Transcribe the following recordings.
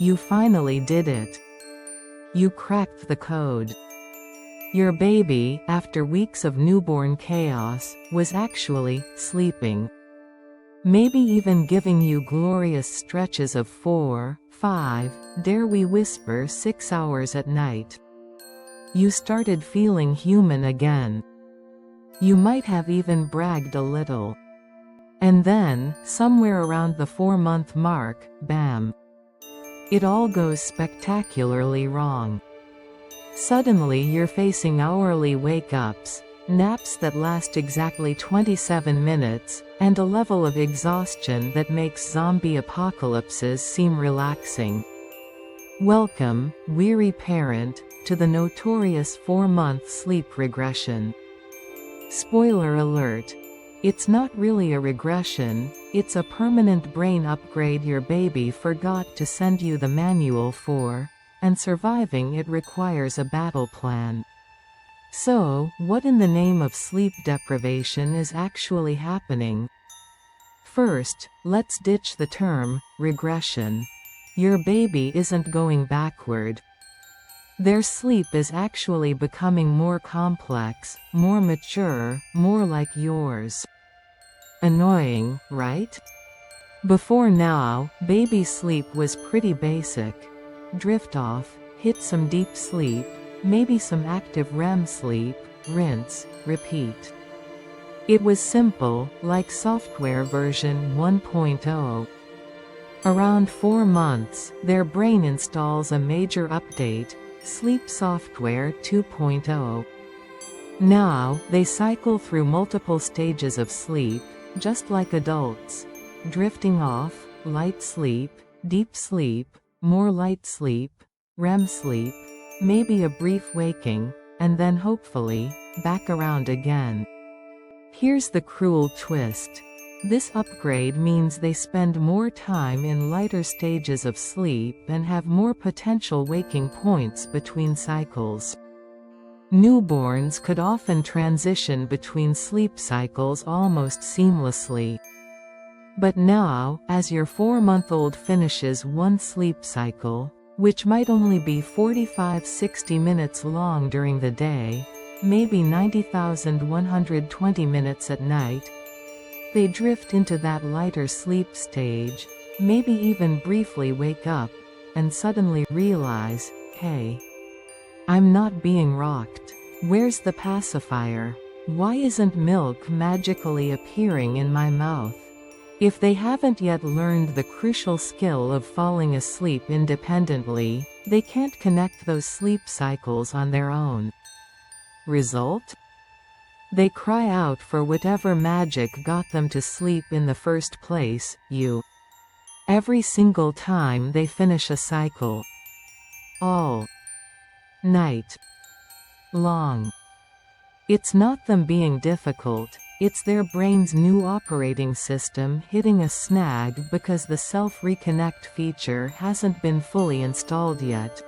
You finally did it. You cracked the code. Your baby, after weeks of newborn chaos, was actually sleeping. Maybe even giving you glorious stretches of 4, 5, dare we whisper 6 hours at night. You started feeling human again. You might have even bragged a little. And then, somewhere around the 4-month mark, bam! It all goes spectacularly wrong. Suddenly you're facing hourly wake-ups, naps that last exactly 27 minutes, and a level of exhaustion that makes zombie apocalypses seem relaxing. Welcome, weary parent, to the notorious 4-month sleep regression. Spoiler alert. It's not really a regression, it's a permanent brain upgrade your baby forgot to send you the manual for, and surviving it requires a battle plan. So, what in the name of sleep deprivation is actually happening? First, let's ditch the term regression. Your baby isn't going backward. Their sleep is actually becoming more complex, more mature, more like yours. Annoying, right? Before now, baby sleep was pretty basic. Drift off, hit some deep sleep, maybe some active REM sleep, rinse, repeat. It was simple, like software version 1.0. Around 4 months, their brain installs a major update, Sleep Software 2.0. Now, they cycle through multiple stages of sleep, just like adults. Drifting off, light sleep, deep sleep, more light sleep, REM sleep, maybe a brief waking, and then hopefully, back around again. Here's the cruel twist. This upgrade means they spend more time in lighter stages of sleep and have more potential waking points between cycles. Newborns could often transition between sleep cycles almost seamlessly. But now, as your 4-month-old finishes one sleep cycle, which might only be 45–60 minutes long during the day, maybe 90,120 minutes at night, they drift into that lighter sleep stage, maybe even briefly wake up, and suddenly realize, hey, I'm not being rocked. Where's the pacifier? Why isn't milk magically appearing in my mouth? If they haven't yet learned the crucial skill of falling asleep independently, they can't connect those sleep cycles on their own. Result? They cry out for whatever magic got them to sleep in the first place, you. Every single time they finish a cycle. All night long. It's not them being difficult, it's their brain's new operating system hitting a snag because the self-reconnect feature hasn't been fully installed yet.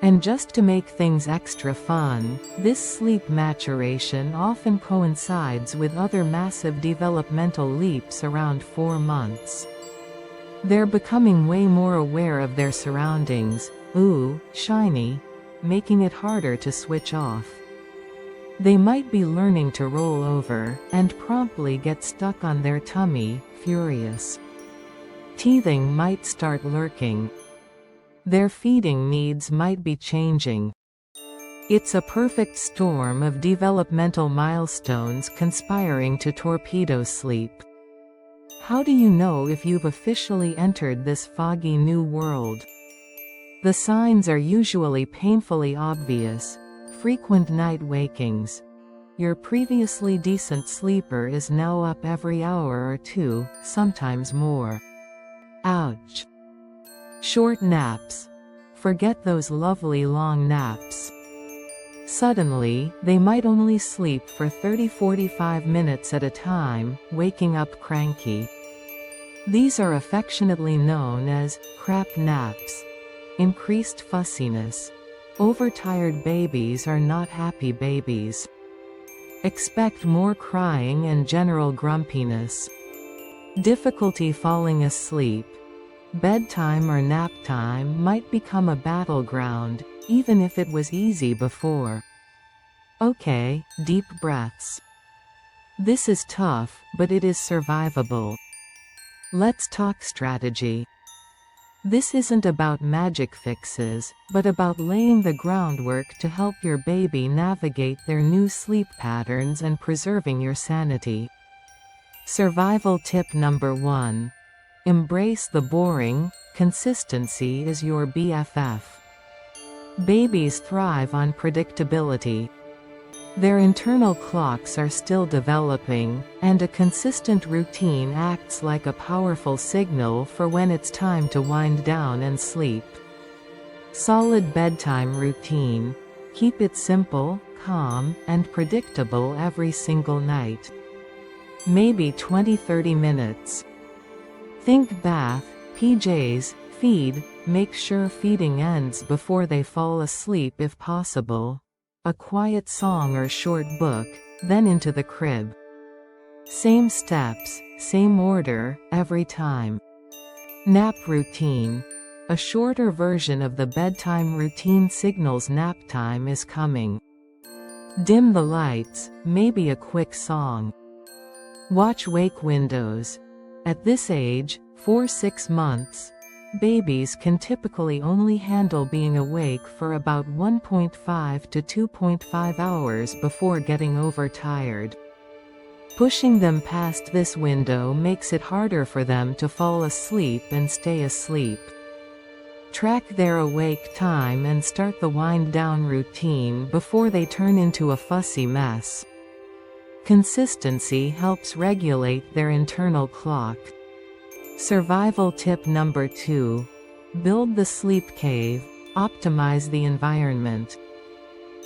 And just to make things extra fun, this sleep maturation often coincides with other massive developmental leaps around 4 months. They're becoming way more aware of their surroundings, ooh, shiny, making it harder to switch off. They might be learning to roll over, and promptly get stuck on their tummy, furious. Teething might start lurking. Their feeding needs might be changing. It's a perfect storm of developmental milestones conspiring to torpedo sleep. How do you know if you've officially entered this foggy new world? The signs are usually painfully obvious. Frequent night wakings. Your previously decent sleeper is now up every hour or two, sometimes more. Ouch. Short naps. Forget those lovely long naps. Suddenly, they might only sleep for 30–45 minutes at a time, waking up cranky. These are affectionately known as crap naps. Increased fussiness. Overtired babies are not happy babies. Expect more crying and general grumpiness. Difficulty falling asleep. Bedtime or nap time might become a battleground, even if it was easy before. Okay, deep breaths. This is tough, but it is survivable. Let's talk strategy. This isn't about magic fixes, but about laying the groundwork to help your baby navigate their new sleep patterns and preserving your sanity. Survival tip number 1. Embrace the boring. Consistency is your BFF. Babies thrive on predictability. Their internal clocks are still developing, and a consistent routine acts like a powerful signal for when it's time to wind down and sleep. Solid bedtime routine. Keep it simple, calm, and predictable every single night. Maybe 20–30 minutes. Think bath, PJs, feed, make sure feeding ends before they fall asleep if possible. A quiet song or short book, then into the crib. Same steps, same order, every time. Nap routine. A shorter version of the bedtime routine signals nap time is coming. Dim the lights, maybe a quick song. Watch wake windows. At this age, 4–6 months, babies can typically only handle being awake for about 1.5 to 2.5 hours before getting overtired. Pushing them past this window makes it harder for them to fall asleep and stay asleep. Track their awake time and start the wind-down routine before they turn into a fussy mess. Consistency helps regulate their internal clock. Survival tip number 2. Build the sleep cave. Optimize the environment.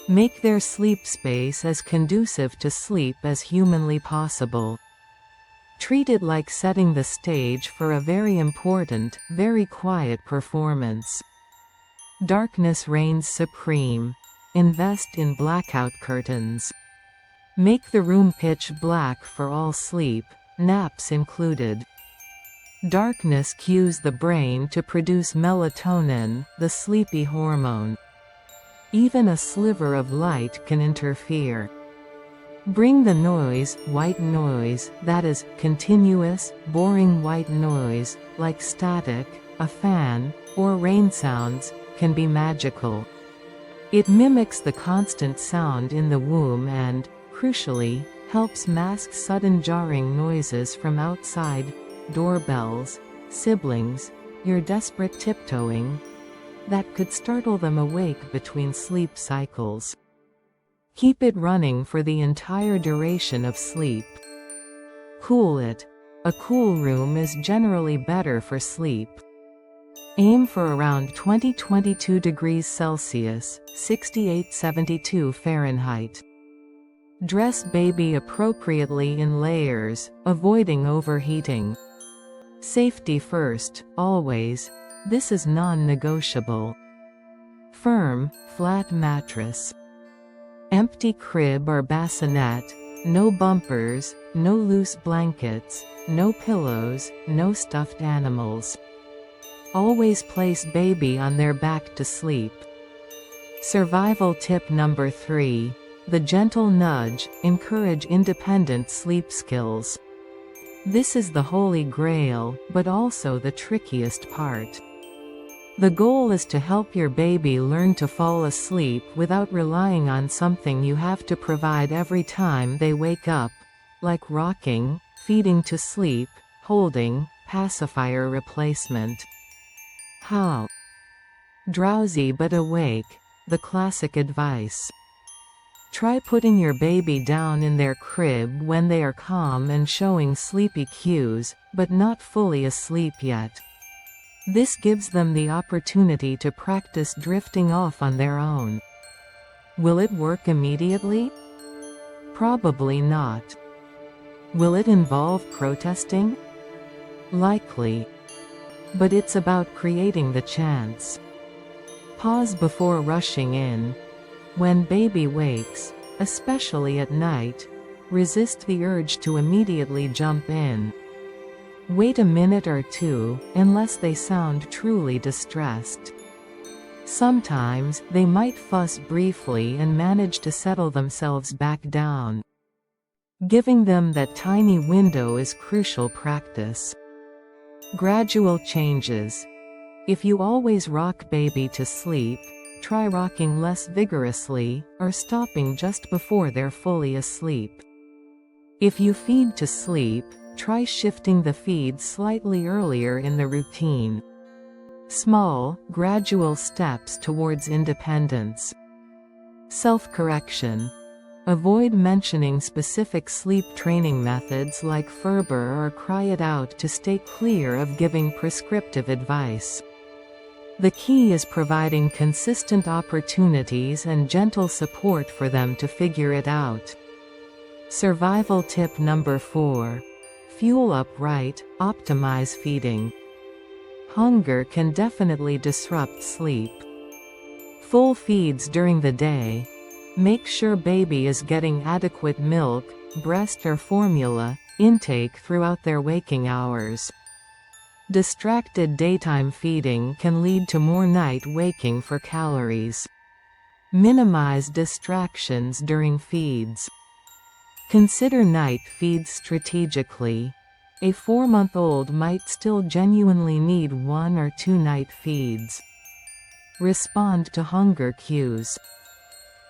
Make their sleep space as conducive to sleep as humanly possible. Treat it like setting the stage for a very important, very quiet performance. Darkness reigns supreme. Invest in blackout curtains. Make the room pitch black for all sleep, naps included. Darkness cues the brain to produce melatonin, the sleepy hormone. Even a sliver of light can interfere. Bring the noise, white noise, that is, continuous, boring white noise, like static, a fan, or rain sounds, can be magical. It mimics the constant sound in the womb and, crucially, helps mask sudden jarring noises from outside. Doorbells, siblings, your desperate tiptoeing, that could startle them awake between sleep cycles. Keep it running for the entire duration of sleep. Cool it. A cool room is generally better for sleep. Aim for around 20–22 degrees Celsius, 68–72 Fahrenheit. Dress baby appropriately in layers, avoiding overheating. Safety first, always. This is non-negotiable. Firm, flat mattress. Empty crib or bassinet, no bumpers, no loose blankets, no pillows, no stuffed animals. Always place baby on their back to sleep. Survival tip number 3. The gentle nudge. Encourage independent sleep skills. This is the holy grail, but also the trickiest part. The goal is to help your baby learn to fall asleep without relying on something you have to provide every time they wake up, like rocking, feeding to sleep, holding, pacifier replacement. How? Drowsy but awake, the classic advice. Try putting your baby down in their crib when they are calm and showing sleepy cues, but not fully asleep yet. This gives them the opportunity to practice drifting off on their own. Will it work immediately? Probably not. Will it involve protesting? Likely. But it's about creating the chance. Pause before rushing in. When baby wakes, especially at night, resist the urge to immediately jump in. Wait a minute or two, unless they sound truly distressed. Sometimes, they might fuss briefly and manage to settle themselves back down. Giving them that tiny window is crucial practice. Gradual changes. If you always rock baby to sleep, try rocking less vigorously, or stopping just before they're fully asleep. If you feed to sleep, try shifting the feed slightly earlier in the routine. Small, gradual steps towards independence. Self-correction. Avoid mentioning specific sleep training methods like Ferber or cry it out to stay clear of giving prescriptive advice. The key is providing consistent opportunities and gentle support for them to figure it out. Survival tip number 4. Fuel up right, optimize feeding. Hunger can definitely disrupt sleep. Full feeds during the day. Make sure baby is getting adequate milk, breast or formula intake throughout their waking hours. Distracted daytime feeding can lead to more night waking for calories. Minimize distractions during feeds. Consider night feeds strategically. A 4-month-old might still genuinely need 1 or 2 night feeds. Respond to hunger cues.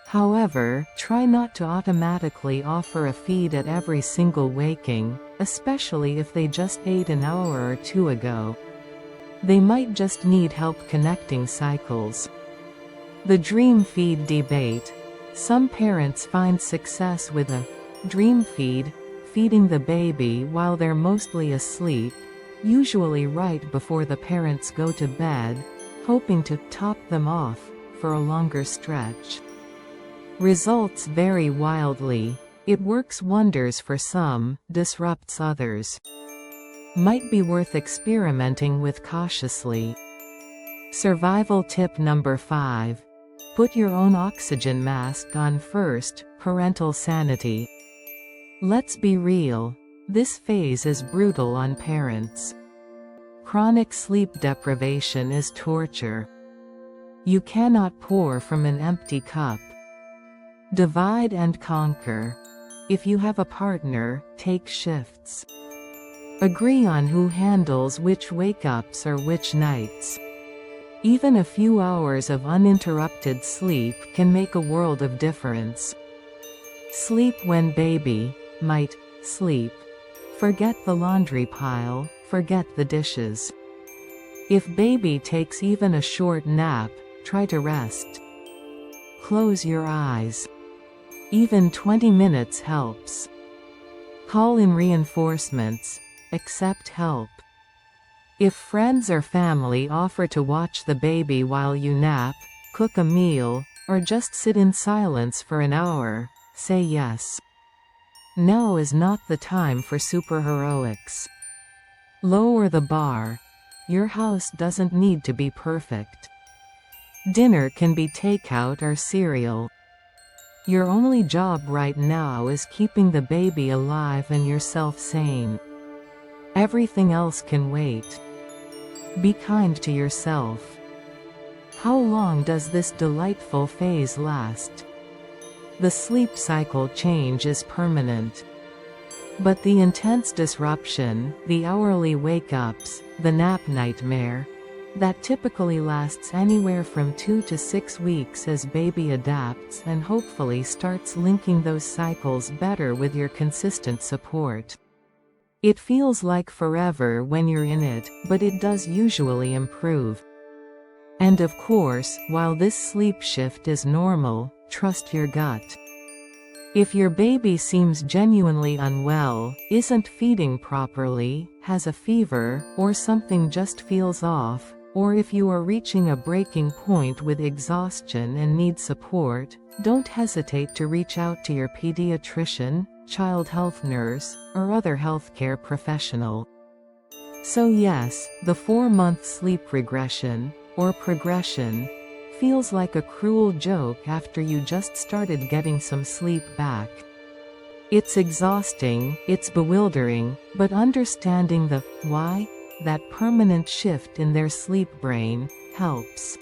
However, try not to automatically offer a feed at every single waking, especially if they just ate an hour or 2 ago. They might just need help connecting cycles. The dream feed debate. Some parents find success with a dream feed, feeding the baby while they're mostly asleep, usually right before the parents go to bed, hoping to top them off for a longer stretch. Results vary wildly. It works wonders for some, disrupts others. Might be worth experimenting with cautiously. Survival tip number 5. Put your own oxygen mask on first, parental sanity. Let's be real. This phase is brutal on parents. Chronic sleep deprivation is torture. You cannot pour from an empty cup. Divide and conquer. If you have a partner, take shifts. Agree on who handles which wake-ups or which nights. Even a few hours of uninterrupted sleep can make a world of difference. Sleep when baby might sleep. Forget the laundry pile, forget the dishes. If baby takes even a short nap, try to rest. Close your eyes. Even 20 minutes helps. Call in reinforcements. Accept help. If friends or family offer to watch the baby while you nap, cook a meal, or just sit in silence for an hour, say yes. Now is not the time for superheroics. Lower the bar. Your house doesn't need to be perfect. Dinner can be takeout or cereal. Your only job right now is keeping the baby alive and yourself sane. Everything else can wait. Be kind to yourself. How long does this delightful phase last? The sleep cycle change is permanent. But the intense disruption, the hourly wake-ups, the nap nightmare, that typically lasts anywhere from 2 to 6 weeks as baby adapts and hopefully starts linking those cycles better with your consistent support. It feels like forever when you're in it, but it does usually improve. And of course, while this sleep shift is normal, trust your gut. If your baby seems genuinely unwell, isn't feeding properly, has a fever, or something just feels off, or if you are reaching a breaking point with exhaustion and need support, don't hesitate to reach out to your pediatrician, child health nurse, or other healthcare professional. So yes, the 4-month sleep regression, or progression, feels like a cruel joke after you just started getting some sleep back. It's exhausting, it's bewildering, but understanding the why, that permanent shift in their sleep brain, helps.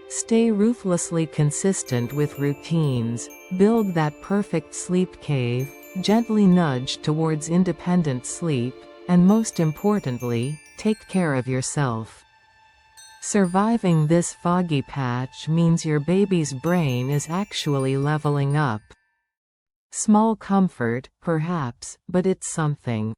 Stay ruthlessly consistent with routines, build that perfect sleep cave, gently nudge towards independent sleep, and most importantly, take care of yourself. Surviving this foggy patch means your baby's brain is actually leveling up. Small comfort, perhaps, but it's something.